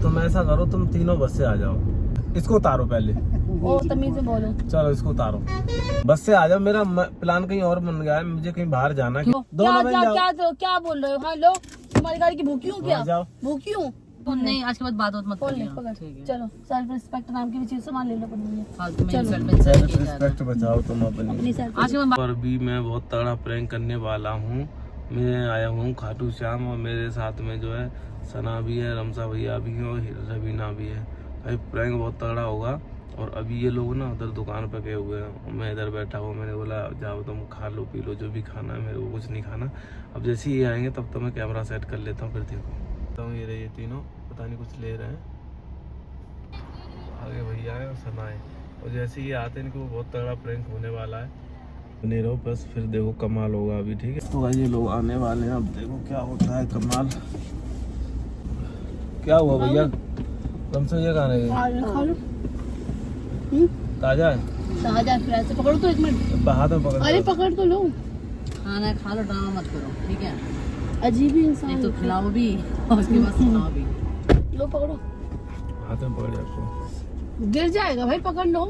तुम ऐसा करो, तुम तीनों बस से आ जाओ। इसको उतारो पहले। ओ तमीज से बोलो। चलो इसको उतारो, बस से आ जाओ। मेरा प्लान कहीं और बन गया है, मुझे कहीं बाहर जाना है। दोनों बहन जाओ। क्या बोल रहे हो? हाँ लो, तुम्हारी गाड़ी की भूखी हूँ क्या? जाओ। भूखी हूँ नहीं, आज के बाद बात मत फोन ले करिए। पकड़। ठीक है। चलो सेल्फ रिस्पेक्ट नाम की भी चीज सामान ले लो पड़ेगी। फालतू में चलो। इंसल्ट में इंसल्ट सेल्फ किया जा रहा है। रिस्पेक्ट बचाओ तुम अपनी। अपनी सेल्फ आज के बाद और भी मैं बहुत तगड़ा प्रैंक करने वाला हूँ। मैं आया हूँ खाटू श्याम और मेरे साथ में जो है सना भी है, रमसा भैया भी है और रवीना भी है। भाई प्रैंक बहुत तगड़ा होगा। और अभी ये लोग ना उधर दुकान पे गए हुए हैं, मैं इधर बैठा हुआ। मैंने बोला जाओ तुम खा लो पी लो जो भी खाना है, मेरे को कुछ नहीं खाना। अब जैसे ही आएंगे तब तो मैं कैमरा सेट कर लेता हूँ, फिर देखो। तो ये रही तीनों, पता नहीं कुछ ले रहे हैं। आगे भैया है और सना है, और जैसे ही आते हैं इनको बहुत तगड़ा प्रैंक होने वाला है। बने रहो बस, फिर देखो कमाल होगा अभी। ठीक है तो भाई ये लोग आने वाले हैं, अब देखो क्या होता है कमाल। क्या हुआ भैया? रमसा ये खाने खा लो। ताजा है? ताजा फ्रेश पकड़ो तो एक मिनट। हाथ में पकड़। अरे पकड़ तो लो। खाना खा लो, ड्रामा मत करो, ठीक है? अजीब ही इंसान एक तो है। खिलाओ भी और उसके बाद सुनाओ भी। लो पकड़ो। हाथ में पकड़ आपको। गिर जाएगा भाई, पकड़ लो।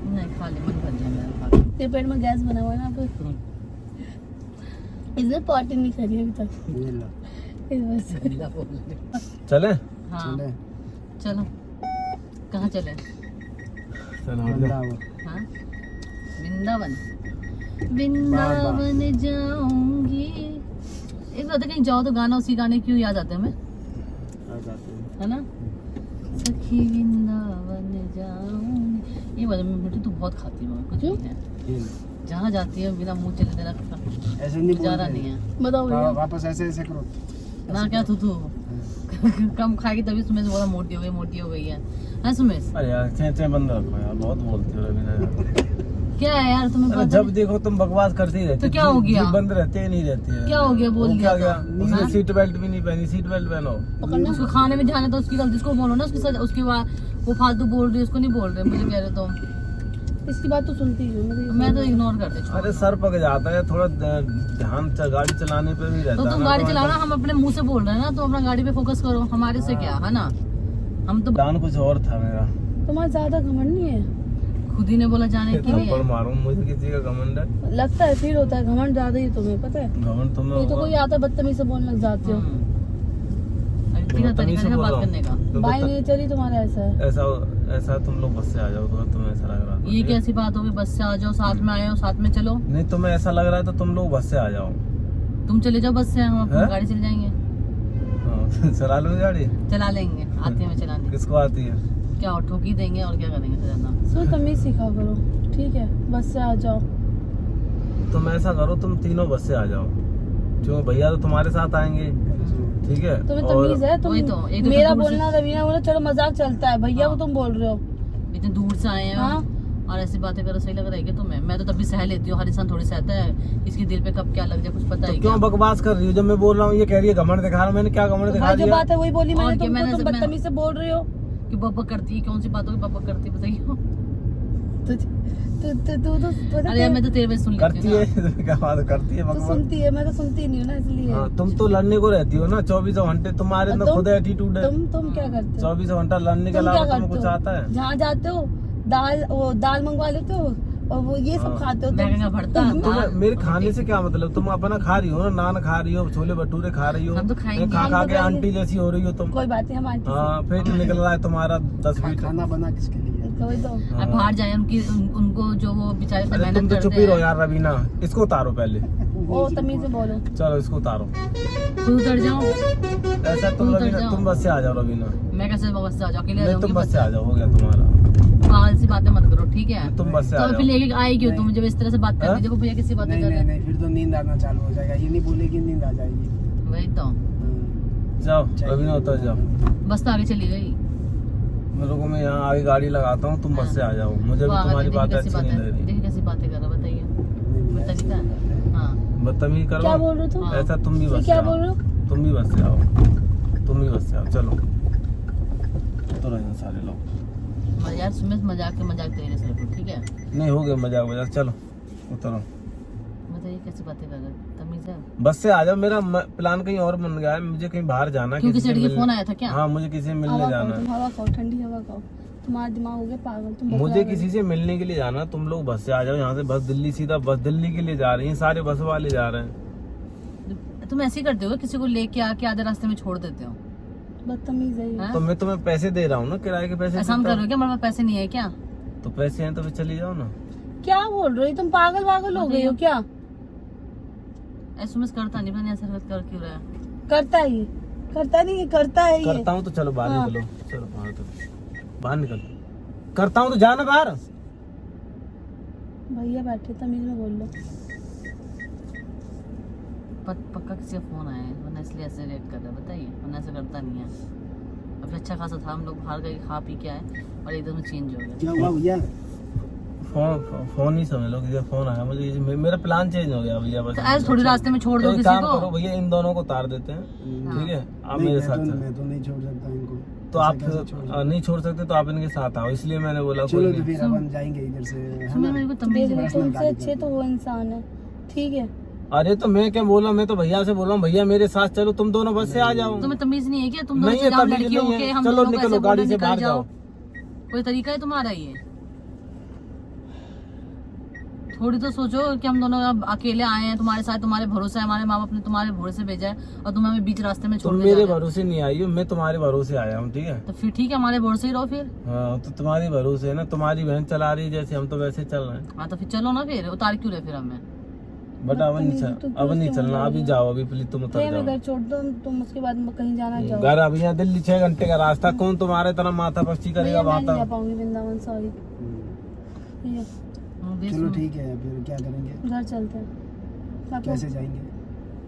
नहीं खा ले, मन भर जाए मेरा। खा तेरे पेट में गैस बना हुआ है ना अब। इसने पार्टी नहीं करी अभी तक इस वजह से। ले। चले? हाँ चलो। कहाँ चले? हाँ वृंदावन। वृंदावन जाऊंगी। एक बात है, कहीं जाओ तो गाना उसी गाने क्यों याद आते हैं हमें, है ना? सखी वृंदावन जाऊंगी। ये बात बेटी तू बहुत खाती है कुछ भी है। जहाँ जाती है बिना मुंह चले देना ऐसे नहीं गुजारा नहीं है। बताओ भैया। वापस ऐसे ऐसे करो ना क्या तू कम खाएगी तभी सुमेश बोला मोटी हो गई है। हाँ सुमेश अरे यार चेंचे बंद रखो यार, बहुत बोलते हो रवीना यार। क्या है यार तुम्हें अरे पता जब देखो तुम बकवास करती रहती तो क्या हो गया? जीभ बंद रहती है नहीं रहती है। क्या हो गया? बोल वो दिया क्या तो। गया? उसने सीट बेल्ट भी नहीं पहनी, सीट बेल्ट पहनो। पकड़ना। उसको खाने में ध्यान है तो उसकी गलती, उसको बोलो ना। उसकी बात वो फालतू बोल रही है, उसको नहीं बोल रहे मुझे कह रहे तो। इसकी बात तो सुनती ही हूँ मैं तो इग्नोर करते छोड़ अरे सर पक जाता है, थोड़ा ध्यान गाड़ी चलाने पे भी रहता तो है तुम ना। गाड़ी चलाओ ना, हम अपने मुंह से बोल रहे हैं ना, तो अपना गाड़ी पे फोकस करो, हमारे से क्या है ना। हम तो प्लान कुछ और था मेरा। तुम्हारा ज्यादा घमंड नहीं है? खुद ही ने बोला जाने के लिए। थप्पड़ मारूं, मुझे किसी का घमंड है? लगता है फील होता है घमंड ज्यादा ही तुम्हें, पता है? घमंड तुम्हें ये तो होगा। कोई आता है बदतमीज से बोलने लग जाती हो। तरीका तरीका है बात करने का। तो बाई नेचर ही तुम्हारा ऐसा है। ऐसा तुम लोग बस से आ जाओ, तो तुम्हें ऐसा लग रहा था। ये कैसी बात होगी? बस से आ जाओ, साथ में आए हो, साथ में चलो। नहीं तुम्हें ऐसा लग रहा है तो तुम लोग बस से आ जाओ। तुम चले जाओ बस से, हम अपनी हैं? गाड़ी चले जाएंगे। हाँ, चला लो गाड़ी। चला लेंगे, आती है मैं चलाने। किसको आती है? क्या और ठोकी देंगे और क्या करेंगे? तो ज्यादा सो तमीज सिखा करो, ठीक है? बस से आ जाओ। तुम ऐसा करो, तुम तीनों बस से आ जाओ, क्यों भैया तो तुम्हारे साथ आएंगे। ठीक है तुम्हें तमीज है? तुम वही तो, एक तो मेरा दूर से- बोलना रवीना बोला चलो मजाक चलता है, भैया हाँ। को तुम बोल रहे हो। इतने दूर से आए हैं हाँ। और ऐसी बातें करो, सही लग रहा है क्या तुम्हें? मैं तो तब भी सह लेती हूँ, हर इंसान थोड़ी सहता है। इसके दिल पे कब क्या लग जाए कुछ पता है तो क्या? क्यों बकवास कर रही हो? जब मैं बोल रहा हूँ ये कह रही है घमंड दिखा रहा हूँ। मैंने क्या घमंड दिखा भाई जो दिया? बात है वही बोली और मैंने क्या तुमको, मैंने- तुम बदतमीज से बोल रहे हो। कि बब्बा करती है, कौन सी बातों की बब्बा करती है बताइए। अरे यार मैं तो तेरे पे सुन लेती करती हूँ है ना। क्या बात करती है तो बकवास? सुनती है, मैं तो सुनती नहीं हूँ ना इसलिए। हाँ, तुम तो लड़ने को रहती हो ना 24 घंटे। तुम्हारे अंदर खुद एटीट्यूड है। तुम क्या करते हो? 24 घंटा लड़ने के तुम क्या अलावा तुम्हें करते कुछ हो? आता है? जहाँ जाते हो दाल मंगवा लेते हो और वो ये सब हाँ। खाते हो। बैंगन का भरता, तुम्हें मेरे खाने से क्या मतलब? तुम अपना खा रही हो ना, नान खा रही हो, छोले भटूरे खा रही हो। हम तो खाएंगे। खा हम खा तो के खाएंगे। आंटी जैसी हो रही हो तुम। कोई बात नहीं, हम आंटी हाँ पेट निकल रहा है तुम्हारा 10 फीट। खाना बना किसके लिए? से वही तो। अब बाहर जाए उनको जो वो बेचारे पे अरे तुम मेहनत तो करते चुप ही रहो हैं। यार रवीना। इसको उतारो पहले। ओ तमीज से बोलो। चलो इसको उतारो। खुद उतर जाओ। ऐसा तुम उतर रवीना, जाओ। तुम बस से आ जाओ रवीना। मैं कैसे बस से आ जाऊँ? अकेले आ नहीं जाऊंगी तुम बस बस से आ जाओ, हो गया तुम्हारा। पागल सी बातें मत करो, ठीक है? तुम बस से आ तो जाओ। फिर लेके आई क्यों तुम? जब इस तरह से बात हाँ? करती देखो भैया किसी बातें नहीं कर रहे नहीं हैं। नहीं, फिर तो नींद आना चालू हो जाएगा। ये नहीं बोलेगी नींद आ जाएगी। वही तो, जाओ रवीना उतर जाओ। बस तो आगे चली गई। मेरे को मैं यहाँ आगे गाड़ी लगाता हूँ, तुम बस से आ जाओ। मुझे भी तुम्हारी बात अच्छी नहीं लग रही। देखिए कैसी बातें कर रहा, बताइए कोई तरीका है? हाँ बदतमीजी क्या करो। बोल रहे हो तुम? ऐसा तुम भी बस से क्या आओ। बोल रहे हो? तुम भी बस से आओ। तुम भी बस से आओ। चलो उतरो यहाँ सारे लोग। यार सुमेश मजाक तेरे से, ठीक है? नहीं हो गया मजाक। चलो उतरो। बताइए कैसी बातें कर रहे, तमीज बदतमीज है। बस से आ जाओ, मेरा प्लान कहीं और बन गया है, मुझे कहीं बाहर जाना है। क्योंकि किसी से सेठ के मिलने- फोन आया था क्या? हाँ, मुझे किसी से मिलने हवा जाना खाओ, है। तुम हवा खाओ, ठंडी हवा खाओ, तुम्हारा दिमाग हो गया पागल, तुम बकरा मुझे गए। किसी से मिलने के लिए जाना है, तुम लोग बस से आ जाओ यहाँ से। बस दिल्ली, सीधा बस दिल्ली के लिए जा रही है, सारे बस वाले जा रहे हैं। तुम ऐसे ही करते हो, किसी को लेके आके आधे रास्ते में छोड़ देते हो। बदतमीज है ये। हाँ? तो मैं तुम्हें पैसे दे रहा हूँ ना, किराए के पैसे ऐसा हम देता कर हूँ। रहे हो क्या? हमारे पास पैसे नहीं है क्या? तो पैसे हैं तो फिर चली जाओ ना। क्या बोल रही हो तुम? पागल वागल हो गई हो क्या? एसएमएस करता नहीं, पता नहीं ऐसा हरकत कर क्यों रहा है। करता है ये, करता नहीं, ये करता है ये। करता हूँ तो चलो बाहर हाँ। निकलो, चलो बाहर, तो बाहर निकलो। करता हूँ तो जाना बाहर। भैया बैठे, तमीज में बोल लो। पक्का किसी का फोन आया है, वरना इसलिए ऐसे रिएक्ट कर रहा है। बताइए, वरना ऐसा करता नहीं है। अब अच्छा खासा था, हम लोग बाहर गए, खा पी के आए और एकदम चेंज हो गया। क्या हुआ भैया? फोन ही समझ लो, किसी का फोन आया मुझे, मेरा प्लान चेंज हो गया भैया। बस तो ऐसे थोड़ी रास्ते में छोड़ तो दो एक किसी काम को। करो भैया, इन दोनों को उतार देते हैं, ठीक है? आप नहीं, मेरे मैं साथ तो- चलो। मैं तो नहीं छोड़ सकता इनको। तो ऐसा आप कैसे छोड़ सकता? नहीं छोड़ सकते तो आप इनके साथ आओ, इसलिए मैंने बोला कोई चलो तो नहीं। फिर अपन जाएंगे इधर से, है सुनो, ना? मेरे को तमीज देखो है। पर्सनल तुमसे गाड़ी अच्छे कर तो वो इंसान है, ठीक है? अरे तो मैं क्या बोला, मैं तो भैया से बोल रहा हूँ, भैया मेरे साथ चलो, तुम दोनों बस से आ जाओ। तुम्हें तमीज नहीं है क्या? तुम दोनों नहीं है, जाओ, तमीज लड़की नहीं होके है। हम चलो दोनों को निकलो, ऐसे गाड़ी बोलो, से निकल बाहर जाओ। जाओ। कोई तरीका है तुम्हारा ये? थोड़ी तो सोचो कि हम दोनों अब अकेले आए हैं तुम्हारे साथ, तुम्हारे भरोसे, हमारे माँ बाप ने तुम्हारे भरोसे भेजा है और तुम हमें बीच रास्ते में छोड़ तुम के मेरे जा रहे हो। भरोसे नहीं आई हो, मैं तुम्हारे भरोसे आया हूँ, ठीक है? तो फिर ठीक है, हमारे भरोसे ही रहो फिर। हाँ, तो तुम्हारी भरोसे है ना, तुम्हारी बहन चला रही है जैसे, हम तो वैसे चल रहे हैं। हाँ तो फिर चलो ना, फिर उतार क्यों रहे फिर हमें? बट अब नहीं अब नहीं चलना, अभी जाओ, अभी प्लीज तुम उतर मैं जाओ। घर छोड़ दो तुम, उसके बाद कहीं जाना जाओ। घर अभी यहाँ दिल्ली 6 घंटे का रास्ता, कौन तुम्हारे तरह माथा पच्ची करेगा भैया, मैं वहाँ नहीं जा तक? पाऊंगी वृंदावन, सॉरी। भैया देख चलो लो। ठीक है, फिर क्या करेंगे? घर चलते हैं। बाकी कैसे जाएंगे?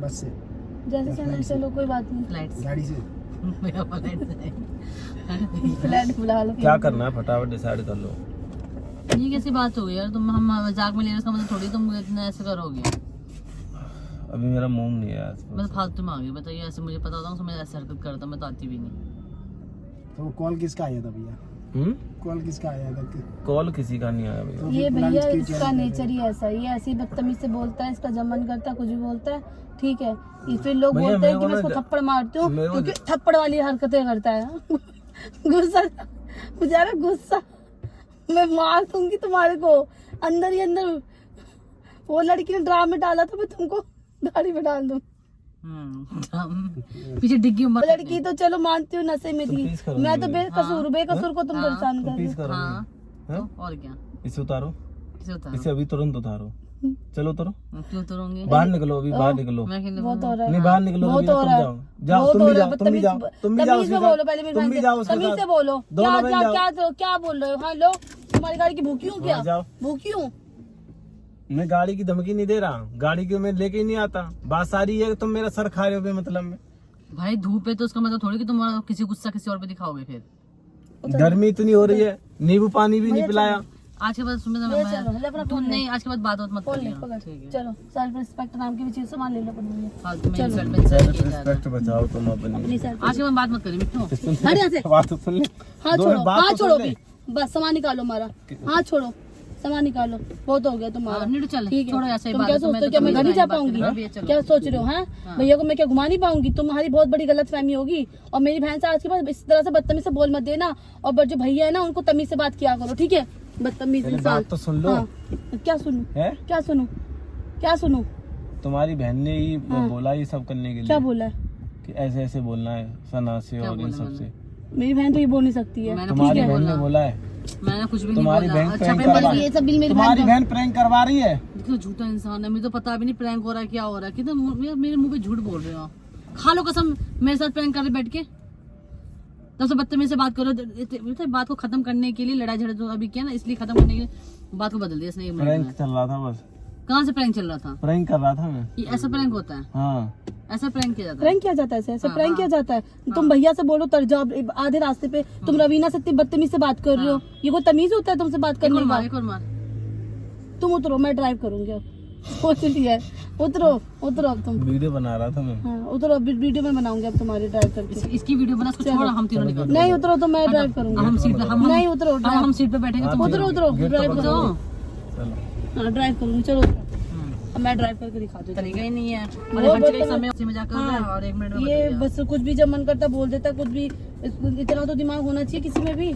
बस से? जैसे चलना चलो, कोई बात नहीं। फ्लाइट से। गाड़ी से? मेरा फ्लाइट से। फ्लैट बुला लो। क्या करना है फटाफट डिसाइड कर लो। ये कैसी बात हो गई यार? तुम हम मजाक में ले रहे हो, इसका मतलब थोड़ी तुम इतना ऐसे करोगे। अभी मेरा मूड नहीं है आज। मैं तो फालतू में आ गई, बताइए। ऐसे मुझे पता होता, मैं ऐसे हरकत करता, मैं तो आती भी नहीं। तो कॉल किसका आया था भैया? कॉल किसका आया था? कॉल किसी का नहीं आया भैया। तो ये फिर प्लान भैया क्यों इसका चल रहे नेचर ही ऐसा है, ये ऐसे ही बदतमीज से बोलता है, इसका जब मन करता है कुछ भी बोलता है, ठीक है? ये फिर लोग भैया, बोलते हैं मेरे कि को मैं ना इसको थप्पड़ मारती हूँ मेरे को- क्योंकि थप्पड़ वाली हरकतें करता है। गुस्सा, बेचारा गुस्सा, मैं मार दूंगी तुम्हारे को। अंदर ही अंदर वो लड़की ने ड्राम में डाला था, मैं तुमको गाड़ी में डाल दूं। पीछे डिग्गी वो मत। लड़की तो चलो मानती हूँ नशे में थी, प्लीज करो मैं तो मेरे। बेकसूर को तुम हाँ। परेशान कर रहे प्लीज हो। करो हाँ हैं? तो और क्या? इसे उतारो, किसे उतारो? इसे अभी तुरंत उतारो। चलो उतारो, क्यों उतरूंगी? बाहर निकलो, अभी बाहर निकलो। मैं क्यों वो तो हो रहा है, नहीं बाहर निकलो, वो अभी तो ना, हो तुम रहा है। जाओ, जाओ, वो तुम तो भी हो रहा जाओ, है, तुम भी जाओ, तुम भी जाओ तमीज उसके से बोलो साथ, पहले मेरी तुम बहन भी से। जाओ उसके तमीज साथ। से बोलो। दोनों क्या बहन क्या जाओ। क्या क्या बोल रहे हो? हाँ लो, तुम्हारी गाड़ी की भूखी हूँ क्या? हाँ, जाओ। भूखी हूँ? मैं गाड़ी की धमकी नहीं दे रहा, गाड़ी की मैं लेके ही नहीं आता। बात सारी है कि तुम मेरा सर खा रहे हो मतलब में। भाई धूप है तो उसका मतलब थोड़ी कि तुम किसी गुस्सा किसी और पे दिखाओगे फिर। गर्मी इतनी हो रही है, नींबू पानी भी नहीं पिलाया। आज के बाद सुन ले चलो, ले अपना फोन ले। नहीं, आज के बाद बात मत फोन ले, करिए। पकड़। ठीक है। चलो, सेल्फ रिस्पेक्ट नाम की भी चीज सामान ले लो पड़ेगी। फालतू में चलो। इंसल्ट में इंसल्ट किया जा रहा है। रिस्पेक्ट बचाओ तुम अपनी। अपनी सेल्फ। आज के बाद बात मत करिए मिट्टू। हट यहाँ से। बात तो सुन ले। हाँ दो छोड़ो, मिनट बात हाँ तो छोड़ो सुन ले। अभी, बस सामान निकालो हमारा। हाँ छोड़ो, सामान निकालो, बहुत हो गया तुम्हारा। नीडू चल, ठीक है। छोड़ो ऐसे ही तुम बात क्या है, तुम्हें सोचते हो, क्या मैं घर नहीं जा बात पाऊंगी? करनी है, चलो। क्या सोच रहे हो? हैं भैया को मैं क्या घुमा नहीं पाऊंगी? तुम्हारी बहुत बड़ी गलत फहमी होगी। और मेरी बहन से आज के बाद इस तरह से बदतमीज से बोल मत देना। और जो भैया है ना, उनको तमीज से बात किया करो, ठीक है? बदतमीज पहले इंसान। बात तो सुन लो। हाँ, क्या सुनूं? है क्या सुनूं? क्या सुनूं? तुम्हारी बहन ने ही हाँ। बोला ये सब करने के क्या लिए बोला है? कि ऐसे ऐसे बोलना है सना से क्या और इन बोला सब से। मेरी बहन तो ये बोल नहीं सकती है। मैंने तुम्हारी कुछ नहीं बहन ने बोला। बोला है, मैंने कुछ भी नहीं तुम्हारी बोला। बहन अच्छा प्रैंक मैं करवा बड़ी- रही ये सब बिल मेरी तुम्हारी बहन बहन प्रैंक करवा रही है। कितना झूठा इंसान है, मुझे तो पता भी नहीं प्रैंक हो रहा है क्या हो रहा है। कितना मेरे मुंह पे झूठ बोल रहे हो। खा लो कसम, मेरे साथ प्रैंक कर रहे बैठ के। तब से बदतमीज से बात करो, बात को खत्म करने के लिए लड़ाई झगड़ा जो अभी किया ना, इसलिए खत्म करने के लिए बात को बदल दिया इसने 1 मिनट प्रैंक में। चल रहा था बस, कहाँ से प्रैंक चल रहा था? प्रैंक कर रहा था मैं। ये ऐसा प्रैंक होता है? हाँ ऐसा प्रैंक किया जाता है? प्रैंक किया जाता है? ऐसे हाँ, प्रैंक हाँ। किया जाता है? तुम भैया से बोलो तर जाओ, आधे रास्ते पे तुम रवीना से इतनी बदतमीज से बात कर रहे हो। ये कोई तमीज होता है तुमसे बात एक और करने मार, का? एक और मार। तुम उतरो, मैं ड्राइव करूंगी अब। सोच लिया है, उतरो उतरो अब तुम। वीडियो बना रहा था मैं। हाँ उतरो, अब वीडियो में बनाऊंगी अब तुम्हारी ड्राइव करके। इसकी वीडियो बना, इसको छोड़, हम तीनों निकल। नहीं उतरो तो मैं ड्राइव करूंगी। हम सीट पे नहीं उतरो, हम सीट पे बैठेंगे तुम उतरो उतरो, गेट तो ड्राइव बंद करो। करो। चलो हाँ ड्राइव करूंगी, चलो उतरो। अब मैं ड्राइव करके दिखा दूँ। तरीका ही नहीं है। वो और हर चीज बता- समय उसी में जाकर हाँ, और 1 मिनट में ये बदल गया। बस कुछ भी जब मन करता बोल देता, कुछ भी इतना तो दिमाग होना चाहिए किसी में भी।